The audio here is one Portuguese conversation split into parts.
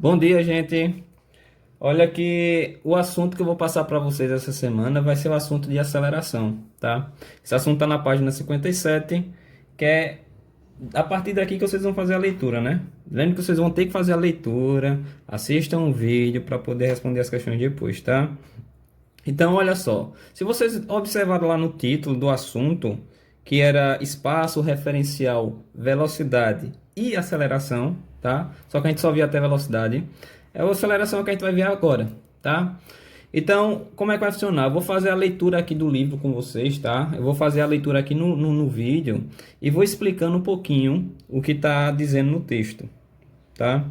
Bom dia, gente. Olha que o assunto que eu vou passar para vocês essa semana vai ser o assunto de aceleração, tá? Esse assunto está na página 57, que é a partir daqui que vocês vão fazer a leitura, né? Lembre que vocês vão ter que fazer a leitura, assistam um vídeo para poder responder as questões depois, tá? Então, olha só. Se vocês observaram lá no título do assunto, que era espaço referencial, velocidade e aceleração, tá? Só que a gente só via até velocidade. É a aceleração que a gente vai ver agora, tá? Então, como é que vai funcionar? Eu vou fazer a leitura aqui do livro com vocês, tá? Eu vou fazer a leitura aqui no vídeo e vou explicando um pouquinho o que está dizendo no texto, tá?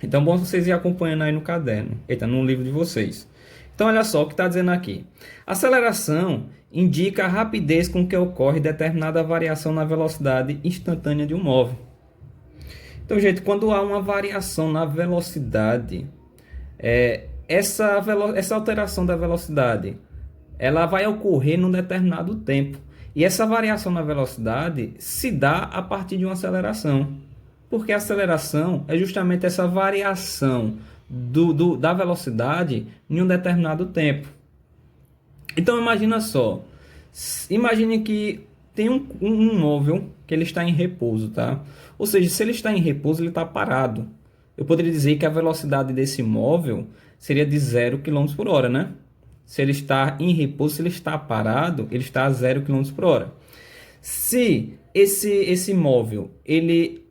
Então, bom vocês ir acompanhando aí no caderno, eita, no livro de vocês. Então, olha só o que está dizendo aqui. Aceleração indica a rapidez com que ocorre determinada variação na velocidade instantânea de um móvel. Então, gente, quando há uma variação na velocidade, essa alteração da velocidade, ela vai ocorrer num determinado tempo. E essa variação na velocidade se dá a partir de uma aceleração. Porque a aceleração é justamente essa variação da velocidade em um determinado tempo. Então imagina só, imagine que tem um móvel que ele está em repouso, tá? Ou seja, se ele está em repouso, ele está parado. Eu poderia dizer que a velocidade desse móvel seria de 0 km/h, né? Se ele está em repouso, se ele está parado, ele está a 0 km/h. Se esse móvel ele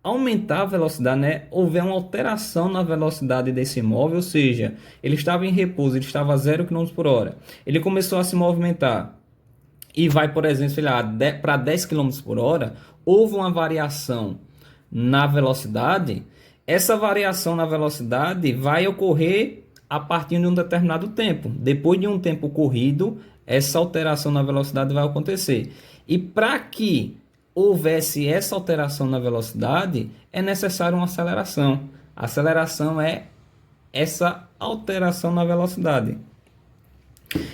aumentar a velocidade, né? Houver uma alteração na velocidade desse móvel, ou seja, ele estava em repouso, ele estava a 0 km/h. Ele começou a se movimentar e vai, por exemplo, para 10 km/h, houve uma variação na velocidade. Essa variação na velocidade vai ocorrer a partir de um determinado tempo. Depois de um tempo corrido, essa alteração na velocidade vai acontecer. E para que houvesse essa alteração na velocidade, é necessário uma aceleração. A aceleração é essa alteração na velocidade.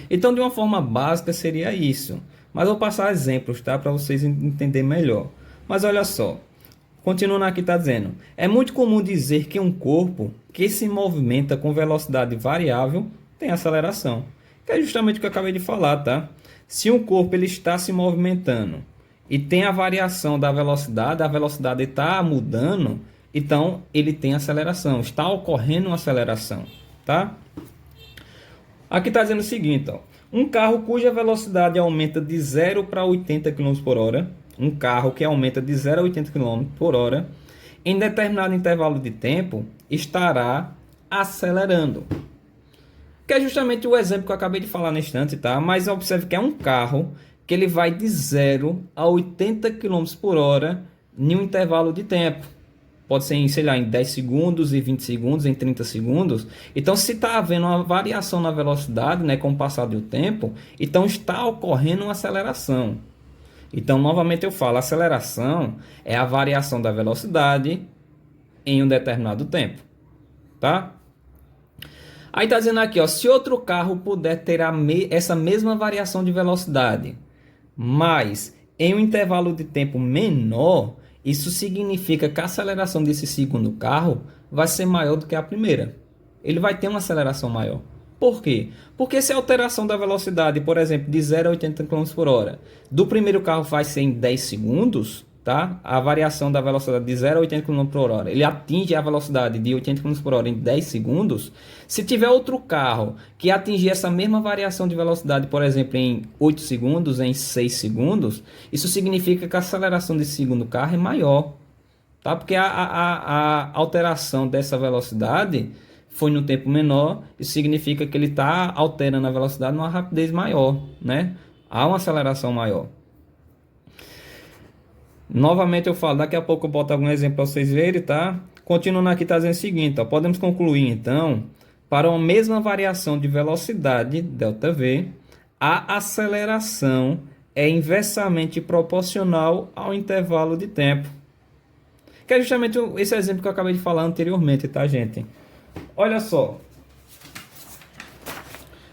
Então, de uma forma básica, seria isso. Mas eu vou passar exemplos, tá? Para vocês entenderem melhor. Mas olha só. Continuando aqui, está dizendo. É muito comum dizer que um corpo que se movimenta com velocidade variável tem aceleração. Que é justamente o que eu acabei de falar, tá? Se um corpo ele está se movimentando e tem a variação da velocidade, a velocidade está mudando, então ele tem aceleração. Está ocorrendo uma aceleração, tá? Aqui está dizendo o seguinte, ó. Um carro cuja velocidade aumenta de 0 para 80 km/h, um carro que aumenta de 0 a 80 km/h, em determinado intervalo de tempo, estará acelerando. Que é justamente o exemplo que eu acabei de falar na instante, tá? Mas observe que é um carro que ele vai de 0 a 80 km/h em um intervalo de tempo. Pode ser, sei lá, em 10 segundos, em 20 segundos, em 30 segundos. Então, se está havendo uma variação na velocidade, né, com o passar do tempo, então está ocorrendo uma aceleração. Então, novamente eu falo, a aceleração é a variação da velocidade em um determinado tempo, tá? Aí está dizendo aqui, ó, se outro carro puder ter essa mesma variação de velocidade, mas em um intervalo de tempo menor, isso significa que a aceleração desse segundo carro vai ser maior do que a primeira. Ele vai ter uma aceleração maior. Por quê? Porque se a alteração da velocidade, por exemplo, de 0 a 80 km/h, do primeiro carro vai ser em 10 segundos, tá? A variação da velocidade de 0 a 80 km/h, ele atinge a velocidade de 80 km/h em 10 segundos. Se tiver outro carro que atingir essa mesma variação de velocidade, por exemplo, em 8 segundos, em 6 segundos, isso significa que a aceleração desse segundo carro é maior, tá? Porque a alteração dessa velocidade foi no tempo menor, isso significa que ele está alterando a velocidade numa rapidez maior, né? Há uma aceleração maior. Novamente eu falo, daqui a pouco eu boto algum exemplo para vocês verem, tá? Continuando aqui, está dizendo o seguinte, ó, podemos concluir então, para uma mesma variação de velocidade, ΔV, a aceleração é inversamente proporcional ao intervalo de tempo. Que é justamente esse exemplo que eu acabei de falar anteriormente, tá, gente? Olha só.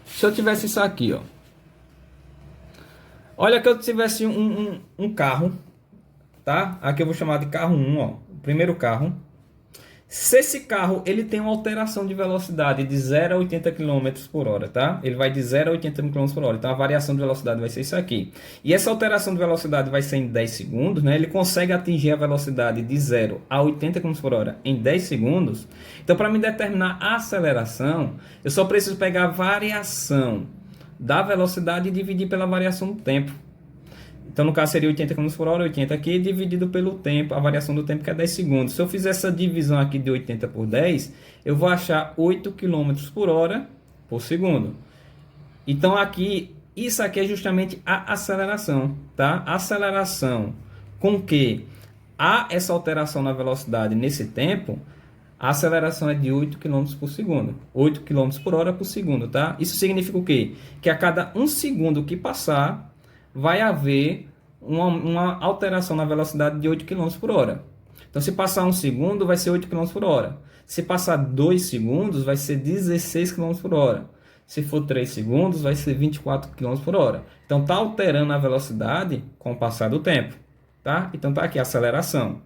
Se eu tivesse isso aqui, ó. Olha que eu tivesse um carro, tá? Aqui eu vou chamar de carro 1, ó. O primeiro carro. Se esse carro ele tem uma alteração de velocidade de 0 a 80 km por hora, tá? Ele vai de 0 a 80 km por hora. Então a variação de velocidade vai ser isso aqui. E essa alteração de velocidade vai ser em 10 segundos, né? Ele consegue atingir a velocidade de 0 a 80 km por hora em 10 segundos. Então para me determinar a aceleração, eu só preciso pegar a variação da velocidade e dividir pela variação do tempo. Então, no caso, seria 80 km por hora, 80 aqui, dividido pelo tempo, a variação do tempo que é 10 segundos. Se eu fizer essa divisão aqui de 80 por 10, eu vou achar 8 km por hora por segundo. Então, aqui, isso aqui é justamente a aceleração, tá? A aceleração com que há essa alteração na velocidade nesse tempo, a aceleração é de 8 km por segundo. 8 km por hora por segundo, tá? Isso significa o quê? Que a cada 1 segundo que passar, vai haver uma alteração na velocidade de 8 km por hora. Então, se passar 1 segundo, vai ser 8 km por hora. Se passar 2 segundos, vai ser 16 km por hora. Se for 3 segundos, vai ser 24 km por hora. Então, está alterando a velocidade com o passar do tempo. Tá? Então, está aqui a aceleração.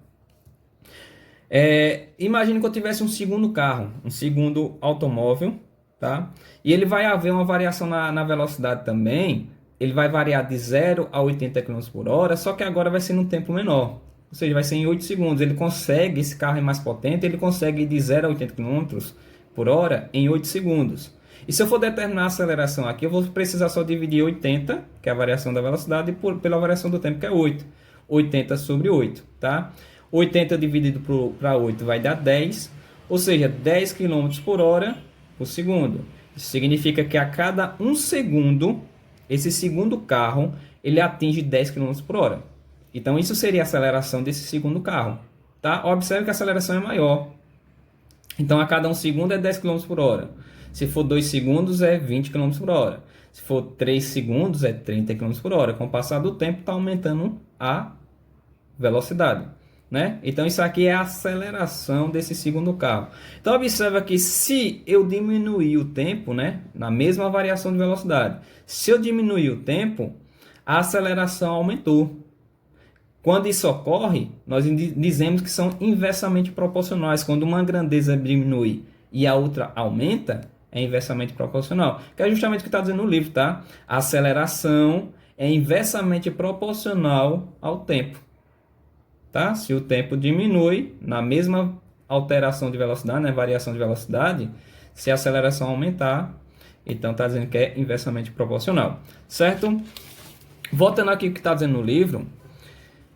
Imagine que eu tivesse um segundo carro, um segundo automóvel. Tá? E ele vai haver uma variação na velocidade também. Ele vai variar de 0 a 80 km por hora, só que agora vai ser num tempo menor. Ou seja, vai ser em 8 segundos. Ele consegue, esse carro é mais potente, ele consegue ir de 0 a 80 km por hora em 8 segundos. E se eu for determinar a aceleração aqui, eu vou precisar só dividir 80, que é a variação da velocidade, pela variação do tempo, que é 8. 80 sobre 8, tá? 80 dividido para 8 vai dar 10, ou seja, 10 km por hora por segundo. Isso significa que a cada 1 segundo, esse segundo carro, ele atinge 10 km por hora. Então, isso seria a aceleração desse segundo carro. Tá? Observe que a aceleração é maior. Então, a cada 1 segundo é 10 km por hora. Se for 2 segundos, é 20 km por hora. Se for 3 segundos, é 30 km por hora. Com o passar do tempo, está aumentando a velocidade. Né? Então, isso aqui é a aceleração desse segundo carro. Então, observa que se eu diminuir o tempo, né, na mesma variação de velocidade, se eu diminuir o tempo, a aceleração aumentou. Quando isso ocorre, nós dizemos que são inversamente proporcionais. Quando uma grandeza diminui e a outra aumenta, é inversamente proporcional. Que é justamente o que está dizendo no livro, tá? A aceleração é inversamente proporcional ao tempo. Tá? Se o tempo diminui, na mesma alteração de velocidade, né, variação de velocidade, se a aceleração aumentar, então está dizendo que é inversamente proporcional, certo? Voltando aqui o que está dizendo no livro,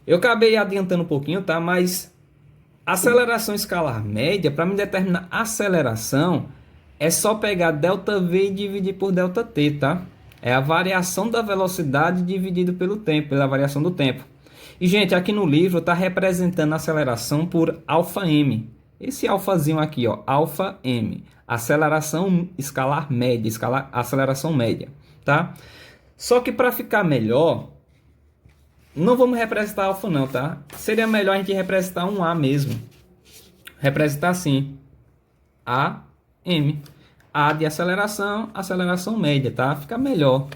eu acabei adiantando um pouquinho, tá? Mas aceleração escalar média, para me determinar a aceleração, é só pegar ΔV e dividir por ΔT, tá? É a variação da velocidade dividido pelo tempo, pela variação do tempo. E, gente, aqui no livro está representando a aceleração por ΑM. Esse alfazinho aqui, ó, ΑM. Aceleração escalar média, aceleração média, tá? Só que para ficar melhor, não vamos representar alfa não, tá? Seria melhor a gente representar um A mesmo. Representar assim. AM. A de aceleração, aceleração média, tá? Fica melhor.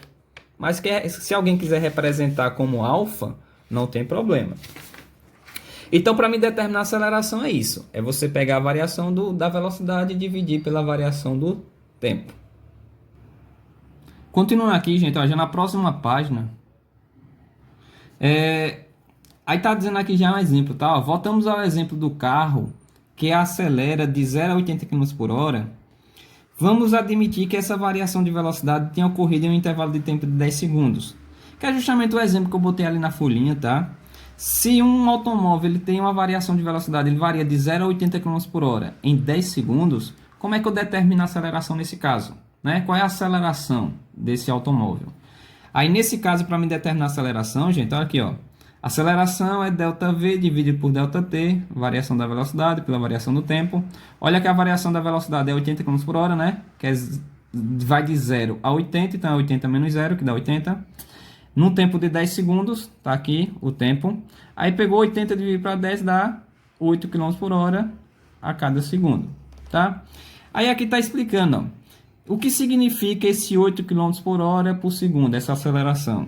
Mas se alguém quiser representar como alfa, não tem problema. Então, para me determinar a aceleração é isso. É você pegar a variação da velocidade e dividir pela variação do tempo. Continuando aqui, gente, ó, já na próxima página. Aí tá dizendo aqui já um exemplo, tá? Ó, voltamos ao exemplo do carro que acelera de 0 a 80 km por hora. Vamos admitir que essa variação de velocidade tenha ocorrido em um intervalo de tempo de 10 segundos. Que é justamente o exemplo que eu botei ali na folhinha, tá? Se um automóvel ele tem uma variação de velocidade, ele varia de 0 a 80 km por hora em 10 segundos, como é que eu determino a aceleração nesse caso? Né? Qual é a aceleração desse automóvel? Aí, nesse caso, para me determinar a aceleração, gente, olha aqui, ó. Aceleração é ΔV dividido por ΔT, variação da velocidade pela variação do tempo. Olha que a variação da velocidade é 80 km por hora, né? Que vai de 0 a 80, então é 80 menos 0, que dá 80. Num tempo de 10 segundos, tá aqui o tempo. Aí pegou 80 dividido para 10, dá 8 km por hora a cada segundo, tá? Aí aqui está explicando, ó, o que significa esse 8 km por hora por segundo, essa aceleração.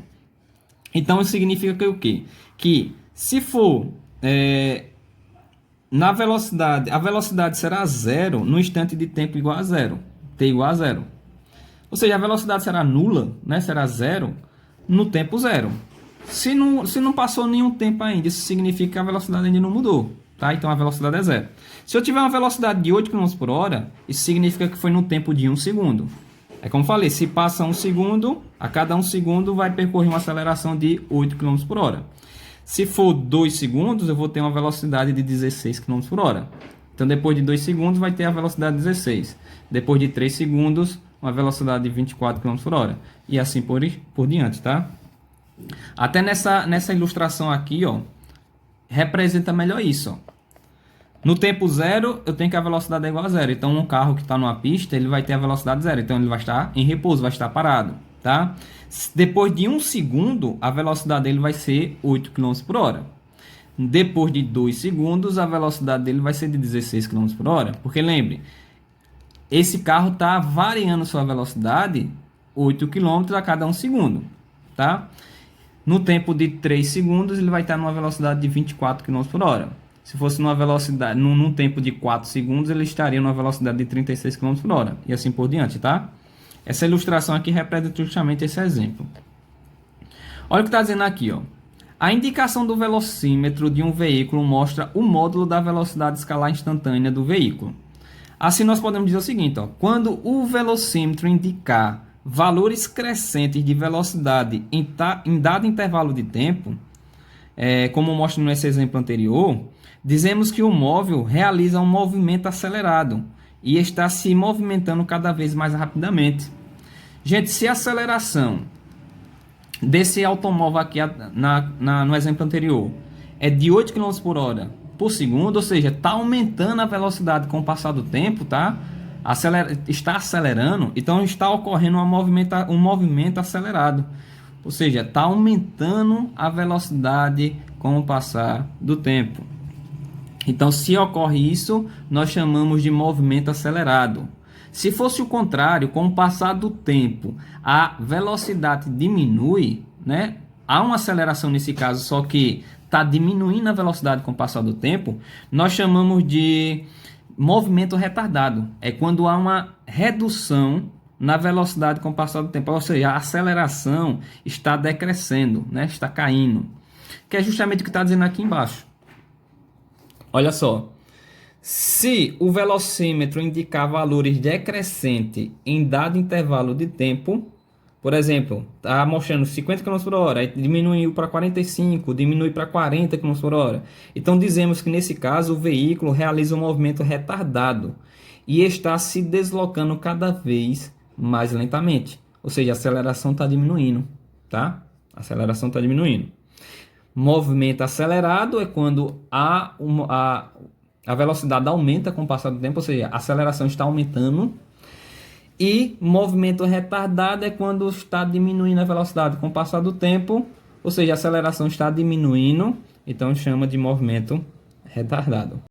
Então, significa que o quê? Que se for Na velocidade, a velocidade será zero no instante de tempo igual a zero, t igual a zero. Ou seja, a velocidade será nula, né? Será zero no tempo zero. Se não passou nenhum tempo ainda, isso significa que a velocidade ainda não mudou, tá? Então a velocidade é zero. Se eu tiver uma velocidade de 8 km por hora, isso significa que foi no tempo de 1 segundo. É como falei, se passa 1 segundo, a cada 1 segundo vai percorrer uma aceleração de 8 km por hora. Se for 2 segundos, eu vou ter uma velocidade de 16 km por hora. Então, depois de 2 segundos, vai ter a velocidade de 16. Depois de 3 segundos, uma velocidade de 24 km por hora. E assim por diante, tá? Até nessa ilustração aqui, ó, representa melhor isso, ó. No tempo zero, eu tenho que a velocidade é igual a zero. Então, um carro que está numa pista, ele vai ter a velocidade zero. Então, ele vai estar em repouso, vai estar parado, tá? Depois de 1 segundo, a velocidade dele vai ser 8 km por hora. Depois de 2 segundos, a velocidade dele vai ser de 16 km por hora. Porque lembre, esse carro está variando sua velocidade 8 km a cada 1 segundo, tá? No tempo de 3 segundos, ele vai estar numa velocidade de 24 km por hora. Se fosse numa velocidade, num tempo de 4 segundos, ele estaria numa velocidade de 36 km por hora. E assim por diante, tá? Essa ilustração aqui representa justamente esse exemplo. Olha o que está dizendo aqui, ó. A indicação do velocímetro de um veículo mostra o módulo da velocidade escalar instantânea do veículo. Assim, nós podemos dizer o seguinte, ó. Quando o velocímetro indicar valores crescentes de velocidade em dado intervalo de tempo, como mostra nesse exemplo anterior, dizemos que o móvel realiza um movimento acelerado e está se movimentando cada vez mais rapidamente. Gente, se a aceleração desse automóvel aqui no exemplo anterior é de 8 km por hora por segundo, ou seja, está aumentando a velocidade com o passar do tempo, tá? Está acelerando, então está ocorrendo um movimento acelerado. Ou seja, está aumentando a velocidade com o passar do tempo. Então, se ocorre isso, nós chamamos de movimento acelerado. Se fosse o contrário, com o passar do tempo, a velocidade diminui, né? Há uma aceleração nesse caso, só que está diminuindo a velocidade com o passar do tempo, nós chamamos de movimento retardado. É quando há uma redução na velocidade com o passar do tempo, ou seja, a aceleração está decrescendo, né? Está caindo, que é justamente o que está dizendo aqui embaixo. Olha só, se o velocímetro indicar valores decrescentes em dado intervalo de tempo, por exemplo, está mostrando 50 km por hora, aí diminuiu para 45, diminui para 40 km por hora. Então dizemos que nesse caso o veículo realiza um movimento retardado e está se deslocando cada vez mais lentamente. Ou seja, a aceleração está diminuindo, tá? A aceleração está diminuindo. Movimento acelerado é quando a velocidade aumenta com o passar do tempo, ou seja, a aceleração está aumentando. E movimento retardado é quando está diminuindo a velocidade com o passar do tempo, ou seja, a aceleração está diminuindo, então chama de movimento retardado.